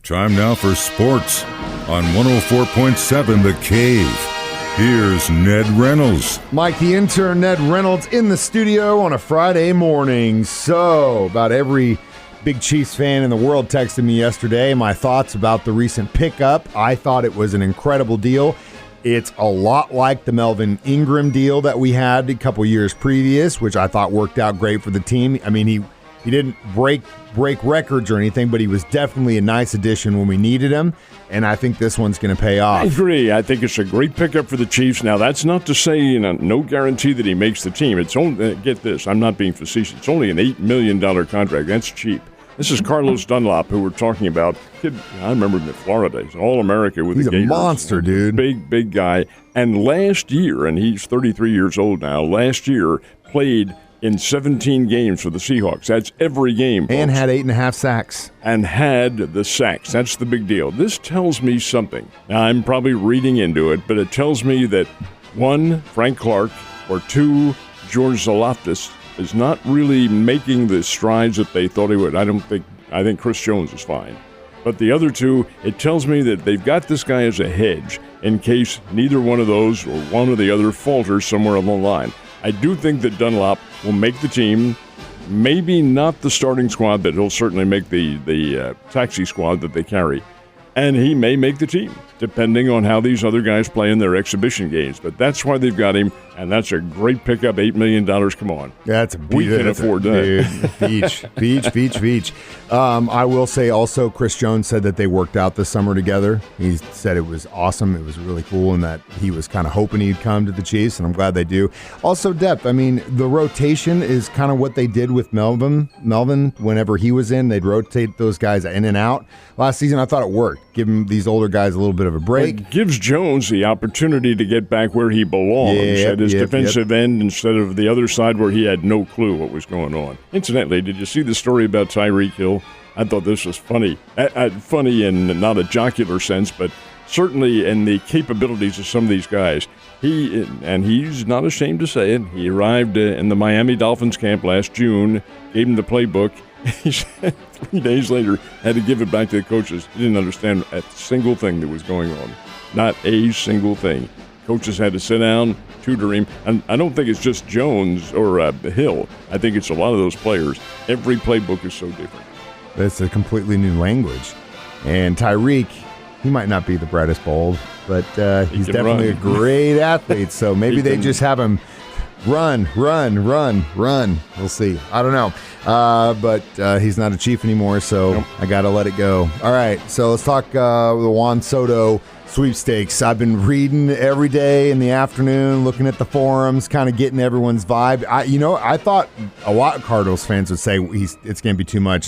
Time now for sports on 104.7 The Cave. Here's Ned Reynolds. Mike, the intern, Ned Reynolds, in the studio on a Friday morning. So, about every big Chiefs fan in the world texted me yesterday my thoughts about the recent pickup. I thought it was an incredible deal. It's a lot like the Melvin Ingram deal that we had a couple years previous, which I thought worked out great for the team. I mean, he didn't break records or anything, but he was definitely a nice addition when we needed him, and I think this one's going to pay off. I agree. I think it's a great pickup for the Chiefs. Now, that's not to say, no guarantee that he makes the team. It's only, get this, I'm not being facetious. It's only an $8 million contract. That's cheap. This is Carlos Dunlap, who we're talking about. Kid, I remember him in Florida. He's All-America with the Gators. He's a monster, dude. Big guy. And last year, and he's 33 years old now, last year played in 17 games for the Seahawks. That's every game, folks. And had 8.5 sacks. And had the sacks. That's the big deal. This tells me something. Now, I'm probably reading into it, but it tells me that, one, Frank Clark, or two, George Zalaftis is not really making the strides that they thought he would. I think Chris Jones is fine. But the other two, it tells me that they've got this guy as a hedge in case neither one of those or one or the other falters somewhere along the line. I do think that Dunlap will make the team, maybe not the starting squad, but he'll certainly make the taxi squad that they carry. And he may make the team, depending on how these other guys play in their exhibition games. But that's why they've got him, and that's a great pickup, $8 million. Come on. We can afford that. Beach. I will say also, Chris Jones said that they worked out this summer together. He said it was awesome. It was really cool, and that he was kind of hoping he'd come to the Chiefs, and I'm glad they do. Also, depth. I mean, the rotation is kind of what they did with Melvin. Whenever he was in, they'd rotate those guys in and out. Last season, I thought it worked. Give these older guys a little bit of a break. It gives Jones the opportunity to get back where he belongs at his defensive end instead of the other side where he had no clue what was going on. Incidentally, did you see the story about Tyreek Hill? I thought this was funny. Funny in not a jocular sense, but certainly in the capabilities of some of these guys. He's not ashamed to say it. He arrived in the Miami Dolphins camp last June, gave him the playbook. He said 3 days later had to give it back to the coaches. He didn't understand a single thing that was going on. Not a single thing. Coaches had to sit down, tutor him. And I don't think it's just Jones or Hill. I think it's a lot of those players. Every playbook is so different. That's a completely new language. And Tyreek, he might not be the brightest bulb, but he's definitely a great athlete. So maybe they just have him run. We'll see. I don't know. But he's not a Chief anymore, so nope. I got to let it go. All right, so let's talk the Juan Soto sweepstakes. I've been reading every day in the afternoon, looking at the forums, kind of getting everyone's vibe. I thought a lot of Cardinals fans would say it's going to be too much,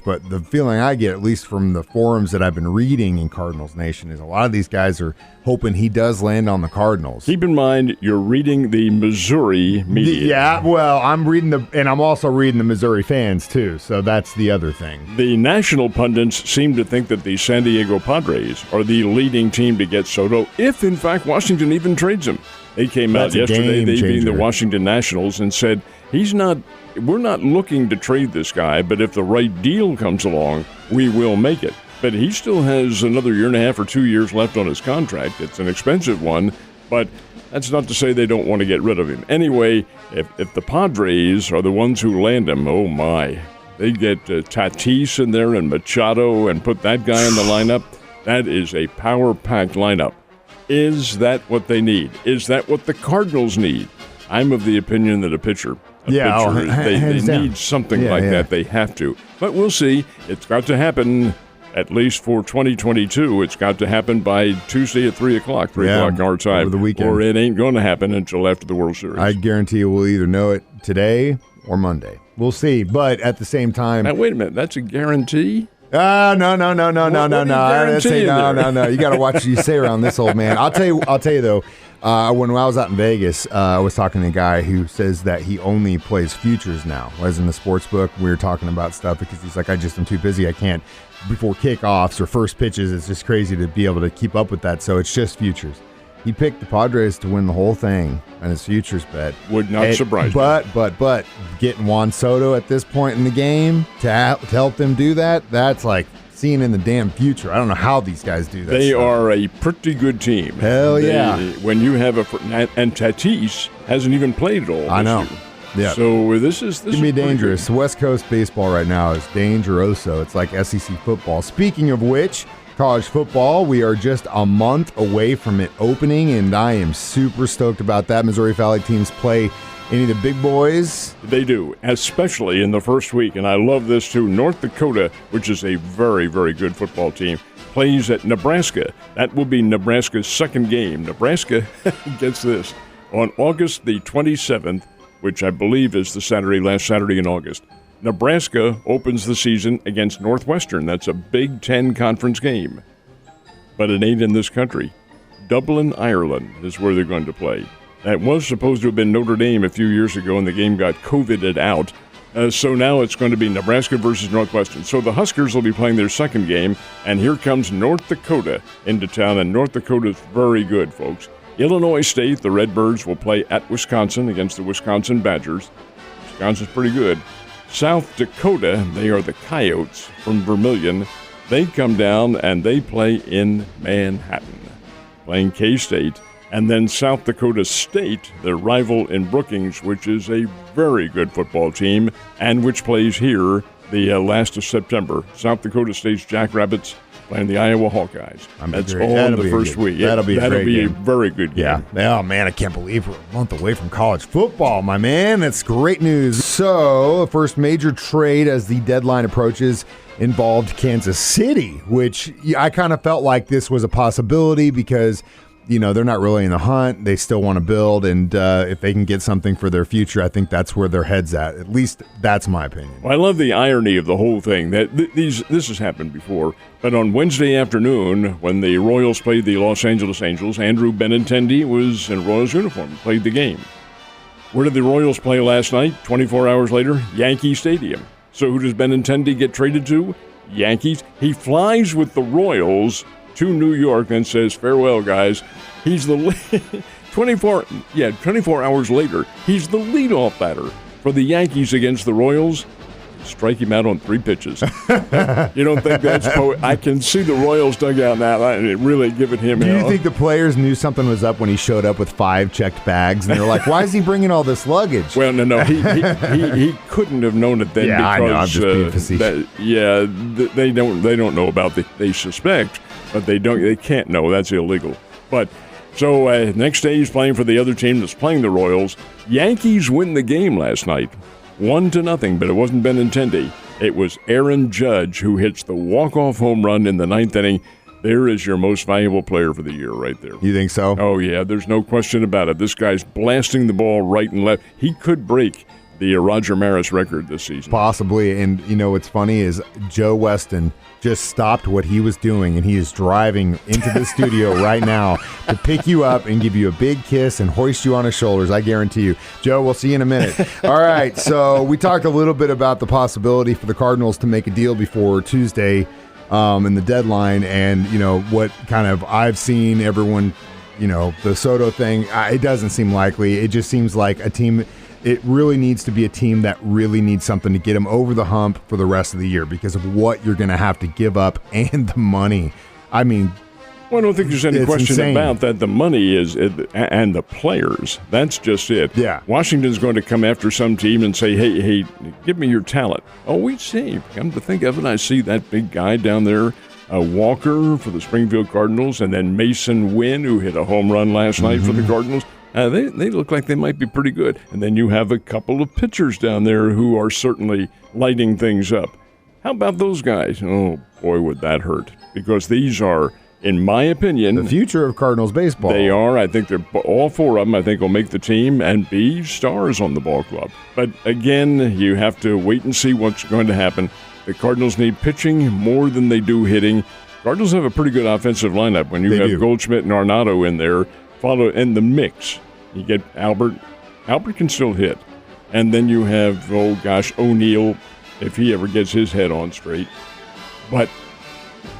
but the feeling I get, at least from the forums that I've been reading in Cardinals Nation, is a lot of these guys are hoping he does land on the Cardinals. Keep in mind, you're reading the Missouri media. Yeah, well, I'm also reading the Missouri fans, too, so that's the other thing. The national pundits seem to think that the San Diego Padres are the leading team to get Soto, if, in fact, Washington even trades him. They came out yesterday, they being the Washington Nationals, and said, we're not looking to trade this guy, but if the right deal comes along, we will make it. But he still has another 1.5 or 2 years left on his contract. It's an expensive one, but that's not to say they don't want to get rid of him. Anyway, if the Padres are the ones who land him, oh my, they get Tatis in there and Machado and put that guy in the lineup. That is a power-packed lineup. Is that what they need? Is that what the Cardinals need? I'm of the opinion that they need something like that. They have to. But we'll see. It's got to happen. At least for 2022, it's got to happen by Tuesday at 3 o'clock our time, over the weekend. Or it ain't going to happen until after the World Series. I guarantee you we'll either know it today or Monday. We'll see. But at the same time... Now, wait a minute. That's a guarantee? No. You got to watch what you say around this old man. I'll tell you though, when I was out in Vegas, I was talking to a guy who says that he only plays futures now. As in the sports book, we were talking about stuff because he's like, I'm too busy. I can't, before kickoffs or first pitches, it's just crazy to be able to keep up with that. So it's just futures. He picked the Padres to win the whole thing on his futures bet. Would not surprise me. But getting Juan Soto at this point in the game to help them do that, that's like seeing in the damn future. I don't know how these guys do that. They are a pretty good team. Hell yeah. When you have and Tatis hasn't even played at all. I know. Yeah. So this can be dangerous. West Coast baseball right now is dangeroso. It's like SEC football. Speaking of which, college football, we are just a month away from it opening, and I am super stoked about that. Missouri Valley teams play any of the big boys? They do, especially in the first week, and I love this too. North Dakota, which is a very, very good football team, plays at Nebraska. That will be Nebraska's second game. Nebraska gets this on August the 27th, which I believe is the last Saturday in August. Nebraska opens the season against Northwestern. That's a Big Ten conference game. But it ain't in this country. Dublin, Ireland is where they're going to play. That was supposed to have been Notre Dame a few years ago, and the game got COVIDed out. So now it's going to be Nebraska versus Northwestern. So the Huskers will be playing their second game, and here comes North Dakota into town, and North Dakota's very good, folks. Illinois State, the Redbirds, will play at Wisconsin against the Wisconsin Badgers. Wisconsin's pretty good. South Dakota, they are the Coyotes from Vermilion. They come down and they play in Manhattan, playing K-State. And then South Dakota State, their rival in Brookings, which is a very good football team, and which plays here the last of September. South Dakota State's Jackrabbits playing the Iowa Hawkeyes. That's all in the first week. That'll be a very good game. Yeah. Oh, man, I can't believe we're a month away from college football, my man. That's great news. So, the first major trade as the deadline approaches involved Kansas City, which I kind of felt like this was a possibility because they're not really in the hunt. They still want to build, and if they can get something for their future, I think that's where their head's at. At least that's my opinion. Well, I love the irony of the whole thing. That this has happened before, but on Wednesday afternoon, when the Royals played the Los Angeles Angels, Andrew Benintendi was in a Royals uniform and played the game. Where did the Royals play last night? 24 hours later, Yankee Stadium. So who does Benintendi get traded to? Yankees. He flies with the Royals to New York and says, farewell, guys. He's the 24 hours later, he's the leadoff batter for the Yankees against the Royals. Strike him out on 3 pitches. You don't think that's I can see the Royals dugout now and really giving him hell. Do you think the players knew something was up when he showed up with 5 checked bags and they're like, why is he bringing all this luggage? Well, no. He couldn't have known it then because I know. I'm just being facetious. They don't know about they suspect, but they can't know. That's illegal. But so next day he's playing for the other team that's playing the Royals. Yankees win the game last night. 1-0, but it wasn't Benintendi. It was Aaron Judge who hits the walk-off home run in the 9th inning. There is your most valuable player for the year right there. You think so? Oh, yeah, there's no question about it. This guy's blasting the ball right and left. He could break the Roger Maris record this season. Possibly, and what's funny is Joe Weston just stopped what he was doing, and he is driving into the studio right now to pick you up and give you a big kiss and hoist you on his shoulders, I guarantee you. Joe, we'll see you in a minute. All right, so we talked a little bit about the possibility for the Cardinals to make a deal before Tuesday in the deadline, and, what kind of I've seen everyone, the Soto thing, it doesn't seem likely. It just seems like a team. It really needs to be a team that really needs something to get them over the hump for the rest of the year because of what you're going to have to give up and the money. I mean, well, I don't think there's any question about that. The money is and the players. That's just it. Yeah. Washington's going to come after some team and say, hey, give me your talent. Oh, we see. Come to think of it, I see that big guy down there, Walker for the Springfield Cardinals, and then Mason Wynn, who hit a home run last night for the Cardinals. They look like they might be pretty good. And then you have a couple of pitchers down there who are certainly lighting things up. How about those guys? Oh, boy, would that hurt. Because these are, in my opinion, the future of Cardinals baseball. They are. I think they're all 4 of them, I think, will make the team and be stars on the ball club. But, again, you have to wait and see what's going to happen. The Cardinals need pitching more than they do hitting. Cardinals have a pretty good offensive lineup. When you have Goldschmidt and Arenado in there, follow in the mix. You get Albert. Albert can still hit. And then you have, O'Neill, if he ever gets his head on straight. But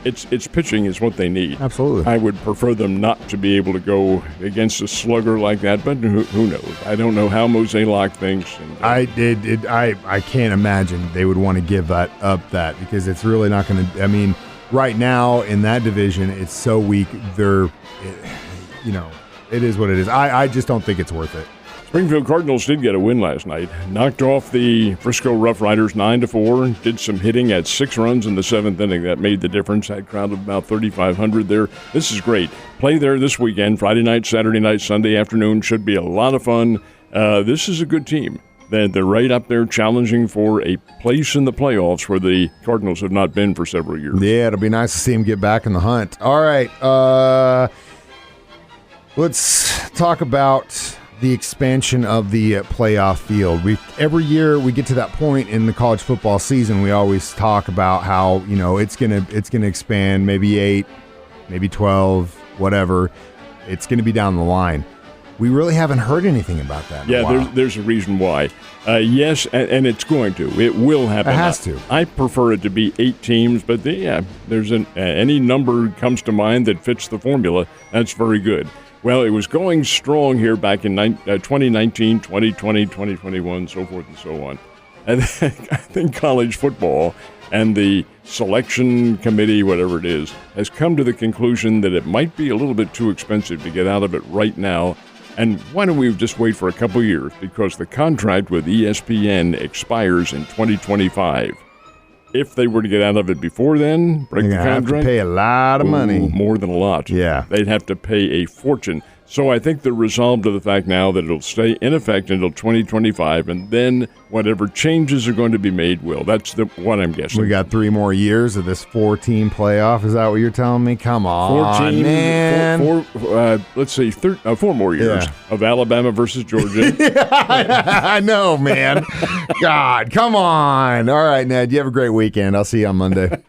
it's pitching is what they need. Absolutely. I would prefer them not to be able to go against a slugger like that, but who knows? I don't know how Moshe Locke thinks. And, I can't imagine they would want to give that up because it's really not going to – I mean – right now in that division, it's so weak. It is what it is. I just don't think it's worth it. Springfield Cardinals did get a win last night. Knocked off the Frisco Rough Riders 9-4. Did some hitting at 6 runs in the 7th inning. That made the difference. Had a crowd of about 3,500 there. This is great. Play there this weekend, Friday night, Saturday night, Sunday afternoon. Should be a lot of fun. This is a good team. They're right up there challenging for a place in the playoffs where the Cardinals have not been for several years. Yeah, it'll be nice to see them get back in the hunt. All right. Let's talk about the expansion of the playoff field. Every year we get to that point in the college football season, we always talk about how, it's gonna expand, maybe 8, maybe 12, whatever. It's gonna be down the line. We really haven't heard anything about that. There's a reason why. Yes, and it's going to. It will happen. It has to. I prefer it to be 8 teams, but there's any number comes to mind that fits the formula. That's very good. Well, it was going strong here back in 2019, 2020, 2021, so forth and so on. And I think college football and the selection committee, whatever it is, has come to the conclusion that it might be a little bit too expensive to get out of it right now. And why don't we just wait for a couple years? Because the contract with ESPN expires in 2025. If they were to get out of it before then, break the contract, have to pay a lot of money. More than a lot. Yeah. They'd have to pay a fortune. So I think they're resolved to the fact now that it'll stay in effect until 2025, and then whatever changes are going to be made will. That's what I'm guessing. We got 3 more years of this 4-team playoff. Is that what you're telling me? Come on, man. Let's see, 4 more years of Alabama versus Georgia. I know, man. God, come on. All right, Ned, you have a great weekend. I'll see you on Monday.